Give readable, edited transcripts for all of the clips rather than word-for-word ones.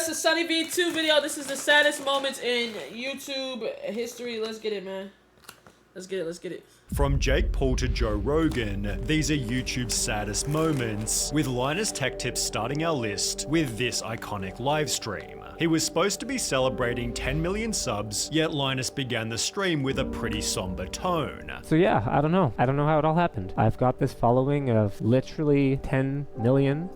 it's a Sunny V2 video. This is the saddest moments in YouTube history. Let's get it, man. Let's get it. From Jake Paul to Joe Rogan, these are YouTube's saddest moments, with Linus Tech Tips starting our list with this iconic live stream. He was supposed to be celebrating 10 million subs, yet Linus began the stream with a pretty somber tone. So yeah, I don't know how it all happened. I've got this following of literally 10 million,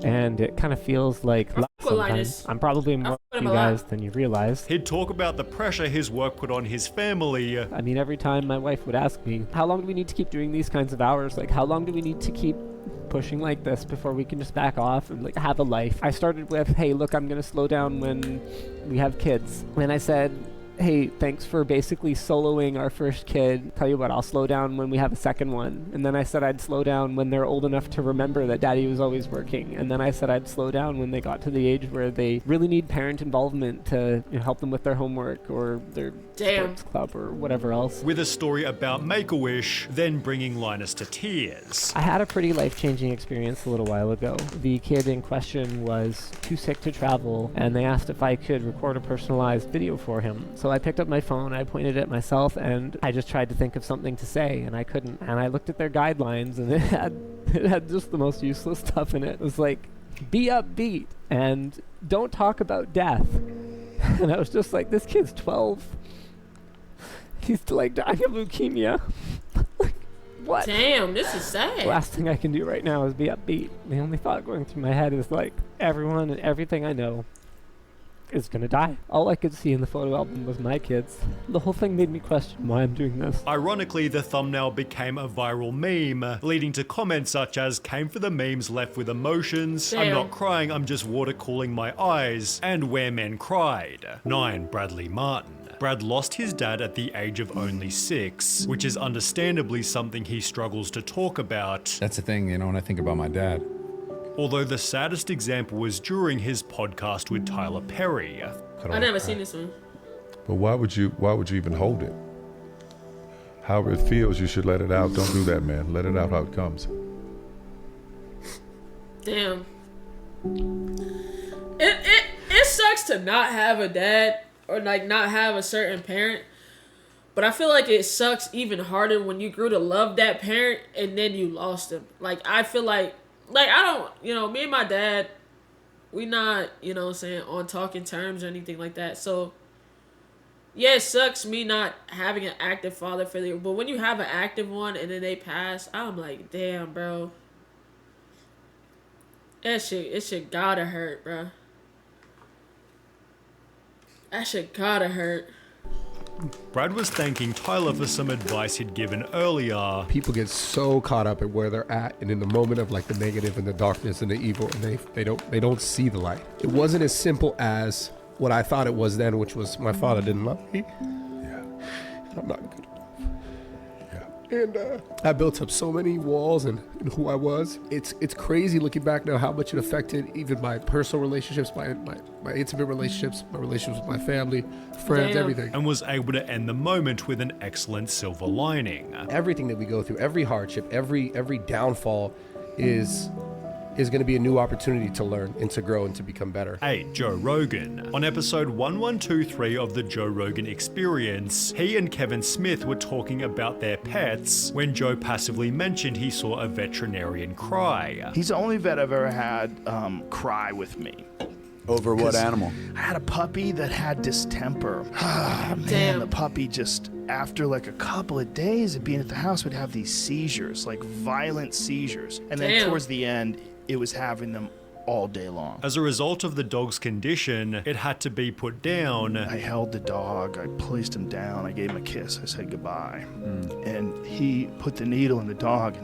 and it kind of feels like sometimes. I'm probably more you guys than you realize. He'd talk about the pressure his work put on his family. I mean, every time my wife would ask me, how long do we need to keep doing these kinds of hours? Like, how long do we need to keep pushing like this before we can just back off and like have a life? I started with, hey, look, I'm gonna slow down when we have kids. And I said, hey, thanks for basically soloing our first kid. Tell you what, I'll slow down when we have a second one. And then I said I'd slow down when they're old enough to remember that daddy was always working. And then I said I'd slow down when they got to the age where they really need parent involvement to help them with their homework or their sports club or whatever else. With a story about Make-A-Wish, then bringing Linus to tears. I had a pretty life-changing experience a little while ago. The kid in question was too sick to travel, and they asked if I could record a personalized video for him. So I picked up my phone, I pointed at myself, and I just tried to think of something to say, and I couldn't. And I looked at their guidelines, and it had just the most useless stuff in it. It was like, be upbeat, and don't talk about death. And I was just like, this kid's 12. He's like dying of leukemia. Like, what? Damn, this is sad. The last thing I can do right now is be upbeat. The only thought going through my head is like, everyone and everything I know is gonna die. All I could see in the photo album was my kids. The whole thing made me question why I'm doing this. Ironically, the thumbnail became a viral meme, leading to comments such as, came for the memes left with emotions, Damn. I'm not crying, I'm just water cooling my eyes, and where men cried. 9. Bradley Martin. Brad lost his dad at the age of only 6, which is understandably something he struggles to talk about. That's the thing, when I think about my dad. Although the saddest example was during his podcast with Tyler Perry. I never seen this one. But why would you even hold it? However it feels, you should let it out. Don't do that, man. Let it out how it comes. Damn. It sucks to not have a dad or like not have a certain parent. But I feel like it sucks even harder when you grew to love that parent and then you lost him. Like, I feel like I don't, me and my dad, we not, on talking terms or anything like that. So, yeah, it sucks me not having an active father figure. But when you have an active one and then they pass, I'm like, damn, bro. It shit gotta hurt, bro. That shit gotta hurt. Brad was thanking Tyler for some advice he'd given earlier. People get so caught up in where they're at and in the moment of like the negative and the darkness and the evil, and they don't see the light. It wasn't as simple as what I thought it was then, which was my father didn't love me. Yeah. And I'm not good enough. Yeah. And I built up so many walls and who I was. It's crazy looking back now how much it affected even my personal relationships, my intimate relationships, my relationships with my family, friends, everything. And was able to end the moment with an excellent silver lining. Everything that we go through, every hardship, every downfall is going to be a new opportunity to learn and to grow and to become better. 8. Joe Rogan. On episode 1123 of the Joe Rogan Experience, he and Kevin Smith were talking about their pets when Joe passively mentioned he saw a veterinarian cry. He's the only vet I've ever had cry with me. Over what animal? I had a puppy that had distemper. Man, Damn. the puppy just, after like a couple of days of being at the house, would have these seizures, like violent seizures. And then Damn. towards the end, it was having them all day long. As a result of the dog's condition, it had to be put down. I held the dog, I placed him down, I gave him a kiss, I said goodbye. And he put the needle in the dog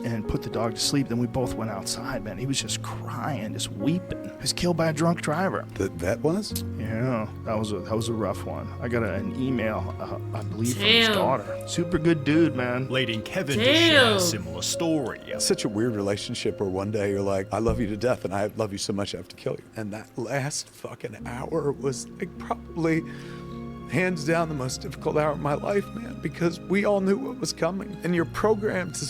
and put the dog to sleep. Then we both went outside, man. He was just crying, just weeping. He was killed by a drunk driver. The vet was? Yeah, that was a rough one. I got an email, I believe, from his daughter. Super good dude, man. Leading Kevin to share a similar story. It's such a weird relationship where one day you're like, I love you to death and I love you so much I have to kill you. And that last fucking hour was like probably hands down the most difficult hour of my life, man, because we all knew what was coming. And you're programmed to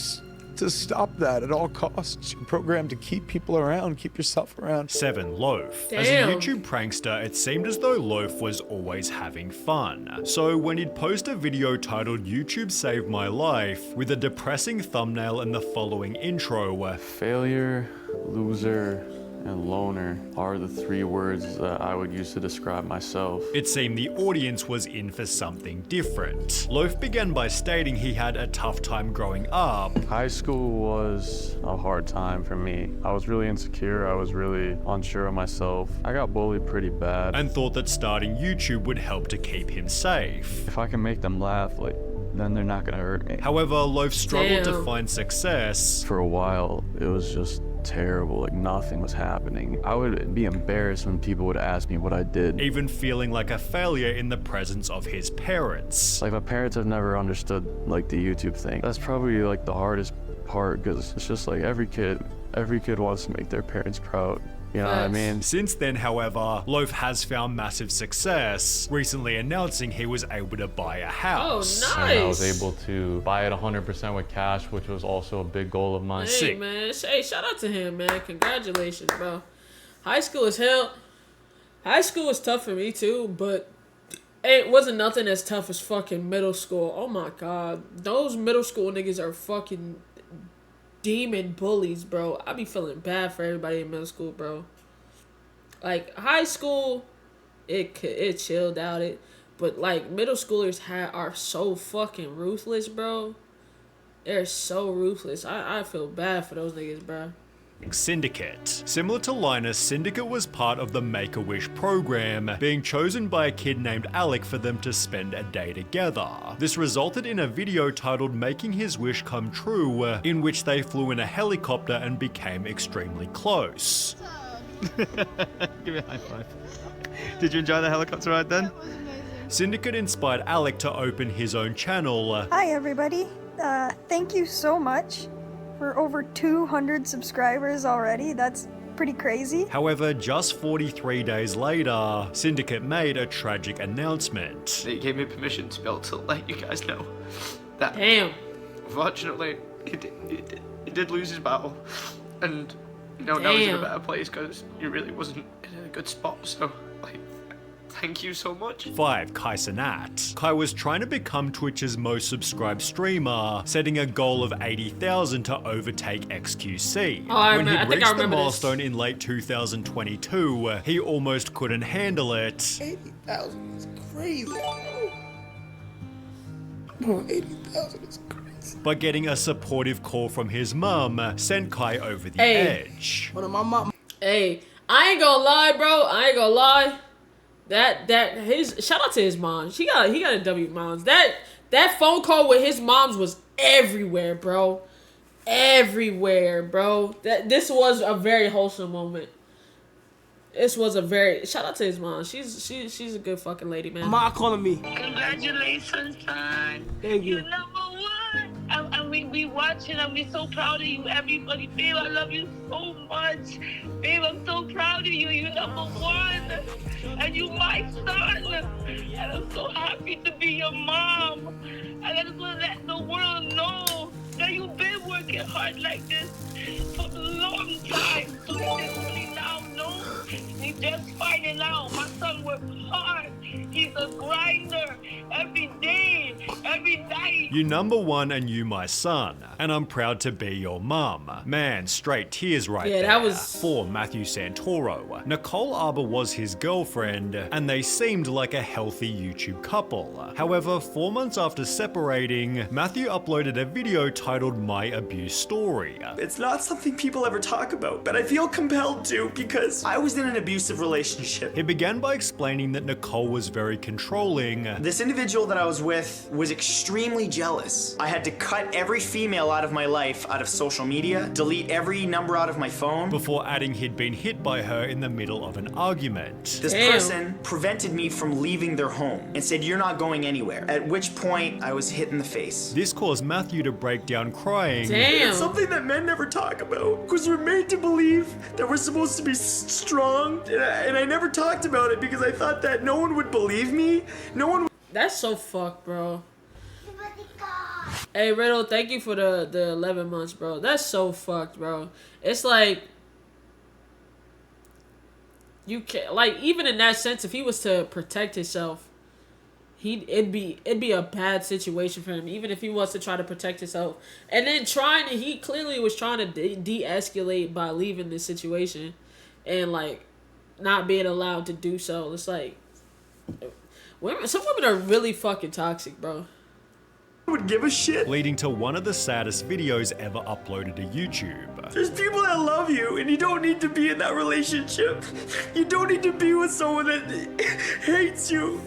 to stop that at all costs. You're programmed to keep people around, keep yourself around. 7. Lofe. As a YouTube prankster, it seemed as though Lofe was always having fun. So when he'd post a video titled YouTube Saved My Life with a depressing thumbnail and the following intro. Failure, loser, and loner are the 3 words that I would use to describe myself. It seemed the audience was in for something different. Lofe began by stating he had a tough time growing up. High school was a hard time for me. I was really insecure, I was really unsure of myself. I got bullied pretty bad. And thought that starting YouTube would help to keep him safe. If I can make them laugh, like, then they're not gonna hurt me. However, Lofe struggled to find success. For a while, it was just terrible, like nothing was happening. I would be embarrassed when people would ask me what I did. Even feeling like a failure in the presence of his parents. Like my parents have never understood like the YouTube thing. That's probably like the hardest part because it's just like every kid wants to make their parents proud. You know what I mean? Since then, however, Lofe has found massive success, recently announcing he was able to buy a house. Oh, And I nice. was able to buy it 100% with cash, which was also a big goal of mine. Hey, man. Hey, shout out to him, man. Congratulations, bro. High school is hell. High school was tough for me, too, but it wasn't nothing as tough as fucking middle school. Oh, my God. Those middle school niggas are fucking demon bullies, bro. I be feeling bad for everybody in middle school, bro. Like, high school, it chilled out it. But, like, middle schoolers are so fucking ruthless, bro. They're so ruthless. I feel bad for those niggas, bro. Syndicate. Similar to Linus, Syndicate was part of the Make-A-Wish program, being chosen by a kid named Alec for them to spend a day together. This resulted in a video titled Making His Wish Come True, in which they flew in a helicopter and became extremely close. Give me a high five. Did you enjoy the helicopter ride then? Syndicate inspired Alec to open his own channel. Hi everybody, thank you so much for over 200 subscribers already. That's pretty crazy. However, just 43 days later, Syndicate made a tragic announcement. They gave me permission to be able to let you guys know that. Damn. Unfortunately, he did lose his battle, and you know, now he's in a better place because he really wasn't in a good spot. So, like, thank you so much. 5. Cenat. Kai was trying to become Twitch's most subscribed streamer, setting a goal of 80,000 to overtake XQC. When he'd reached the milestone in late 2022, he almost couldn't handle it. 80,000 is crazy. Bro, 80,000 is crazy. But getting a supportive call from his mum sent Kai over the edge. Hey, I ain't gonna lie, bro. I ain't gonna lie. Shout out to his mom. He got a W moms. That phone call with his moms was everywhere, bro. Everywhere, bro. This was a very wholesome moment. Shout out to his mom. She's a good fucking lady, man. Ma calling me. Congratulations, son. Thank you. You're number 1. And we watching and we so proud of you, everybody. Babe, I love you so much. Babe, I'm so proud of you. You're number 1. And you my son. And I'm so happy to be your mom. And I just want to let the world know that you've been working hard like this for a long time. So they just really now know. They just finding out. My son worked hard. He's a grinder every day, every night. You number 1 and you my son. And I'm proud to be your mum. Man, straight tears right there. That was... 4. Matthew Santoro. Nicole Arbor was his girlfriend, and they seemed like a healthy YouTube couple. However, 4 months after separating, Matthew uploaded a video titled My Abuse Story. It's not something people ever talk about, but I feel compelled to because I was in an abusive relationship. He began by explaining that Nicole was very controlling. This individual that I was with was extremely jealous. I had to cut every female out of my life out of social media, delete every number out of my phone. Before adding he'd been hit by her in the middle of an argument. This person prevented me from leaving their home and said, "You're not going anywhere." At which point I was hit in the face. This caused Matthew to break down crying. It's something that men never talk about because we're made to believe that we're supposed to be strong, and I never talked about it because I thought that no one would believe me. No one. That's so fucked, bro. Hey, Riddle, thank you for the 11 months, bro. That's so fucked, bro. It's like, you can't, like, even in that sense, if he was to protect himself, it'd be a bad situation for him, even if he was to try to protect himself. And then he clearly was trying to de-escalate by leaving this situation and, like, not being allowed to do so. It's like, some women are really fucking toxic, bro. Would give a shit. Leading to one of the saddest videos ever uploaded to YouTube. There's people that love you, and you don't need to be in that relationship. You don't need to be with someone that hates you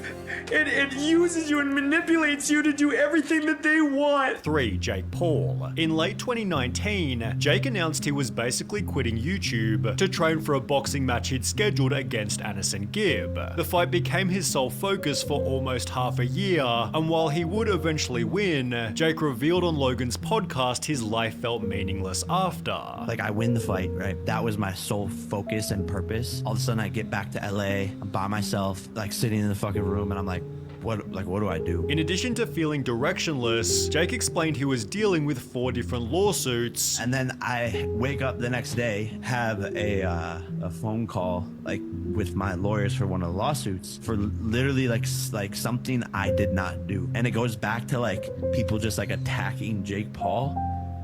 and uses you and manipulates you to do everything that they want. 3. Jake Paul. In late 2019, Jake announced he was basically quitting YouTube to train for a boxing match he'd scheduled against Anderson Gibb. The fight became his sole focus for almost half a year, and while he would eventually win, Jake revealed on Logan's podcast his life felt meaningless after. Like, I win the fight, right? That was my sole focus and purpose. All of a sudden, I get back to LA, I'm by myself, like sitting in the fucking room, and I'm like, what do I do? In addition to feeling directionless, Jake explained he was dealing with 4 different lawsuits. And then I wake up the next day, have a phone call, like, with my lawyers for one of the lawsuits for literally like something I did not do. And it goes back to like people just like attacking Jake Paul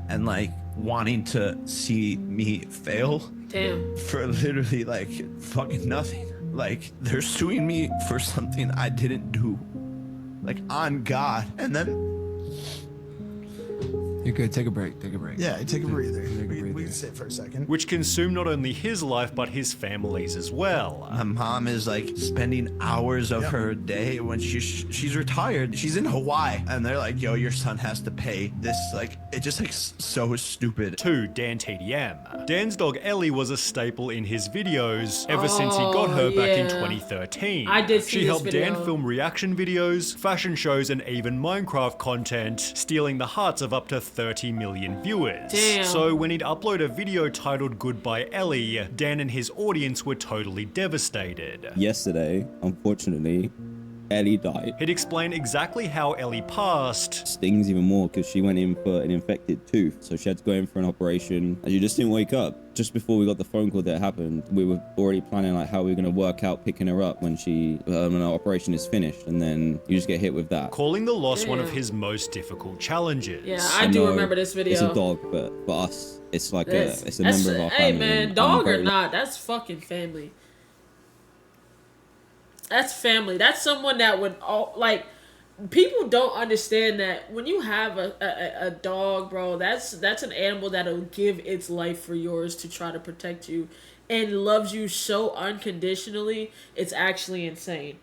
and like wanting to see me fail. Damn. For literally like fucking nothing. Like, they're suing me for something I didn't do. Like, on God. And then... You're good. Take a break. Take a break. Yeah, take a breather. We can sit for a second. Which consumed not only his life, but his family's as well. My mom is like spending hours of her day when she's retired. She's in Hawaii. And they're like, yo, your son has to pay this. Like, it just like so stupid. 2. DanTDM. Dan's dog Ellie was a staple in his videos ever since he got her back in 2013. I did see She this helped video. Dan film reaction videos, fashion shows, and even Minecraft content, stealing the hearts of up to 30 million viewers. Damn. So when he'd upload a video titled Goodbye Ellie, Dan and his audience were totally devastated. Yesterday, unfortunately, Ellie died. He'd explain exactly how Ellie passed. Stings even more because she went in for an infected tooth, so she had to go in for an operation, and she just didn't wake up. Just before we got the phone call that happened, we were already planning like how we were going to work out picking her up when when our operation is finished, and then you just get hit with that. Calling the loss one of his most difficult challenges. Yeah, I do remember this video. It's a dog, but for us, it's like it's a member of our family. Hey man, dog or not, that's fucking family. That's family. That's someone that would like. People don't understand that when you have a dog, bro, that's an animal that'll give its life for yours to try to protect you and loves you so unconditionally. It's actually insane.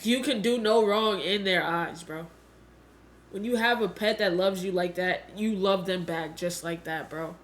You can do no wrong in their eyes, bro. When you have a pet that loves you like that, you love them back just like that, bro.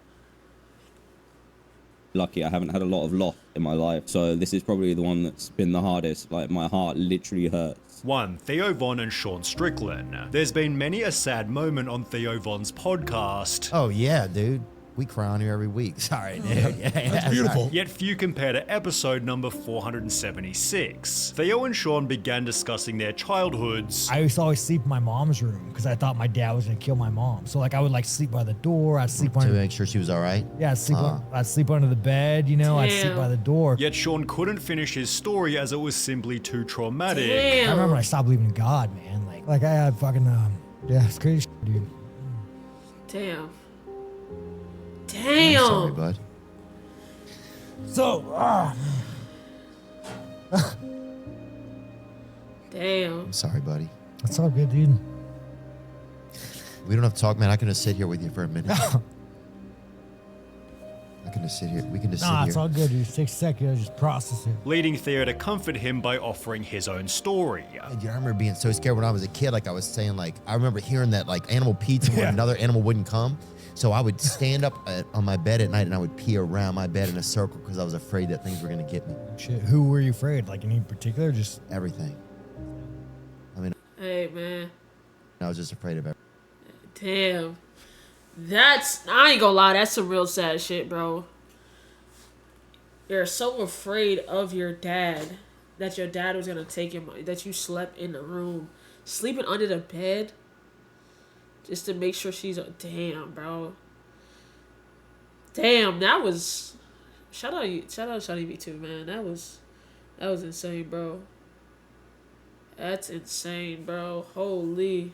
Lucky I haven't had a lot of loss in my life, so this is probably the one that's been the hardest. Like, my heart literally hurts. 1. Theo Von and Sean Strickland. There's been many a sad moment on Theo Von's podcast. Oh yeah, dude. We cry on here every week. Sorry, dude. Yeah, That's beautiful. Yet few compare to episode number 476. Theo and Sean began discussing their childhoods. I used to always sleep in my mom's room because I thought my dad was gonna kill my mom. So like I would like sleep by the door. I'd sleep to make sure she was all right. Yeah, I'd sleep under the bed. You know, I'd sleep by the door. Yet Sean couldn't finish his story as it was simply too traumatic. I remember when I stopped believing in God, man. Like I had fucking yeah, it's crazy, dude. Damn. I'm sorry, bud. So, damn. I'm sorry, buddy. That's all good, dude. We don't have to talk, man. I can just sit here with you for a minute. I can just sit here. We can just sit here. Nah, it's all good, dude. 6 seconds, just process it. Leading Theo to comfort him by offering his own story. I remember being so scared when I was a kid. Like I was saying, like I remember hearing that like animal peed when another animal wouldn't come. So I would stand up on my bed at night and I would pee around my bed in a circle because I was afraid that things were gonna get me. Shit, who were you afraid? Like any particular? Just everything. I mean, hey man, I was just afraid of everything. Damn, I ain't gonna lie, that's some real sad shit, bro. You're so afraid of your dad that your dad was gonna take him, that you slept in the room Sleeping under the bed just to make sure she's damn, bro. Damn, that was shout out Shawty V too, man. That was insane, bro. That's insane, bro. Holy.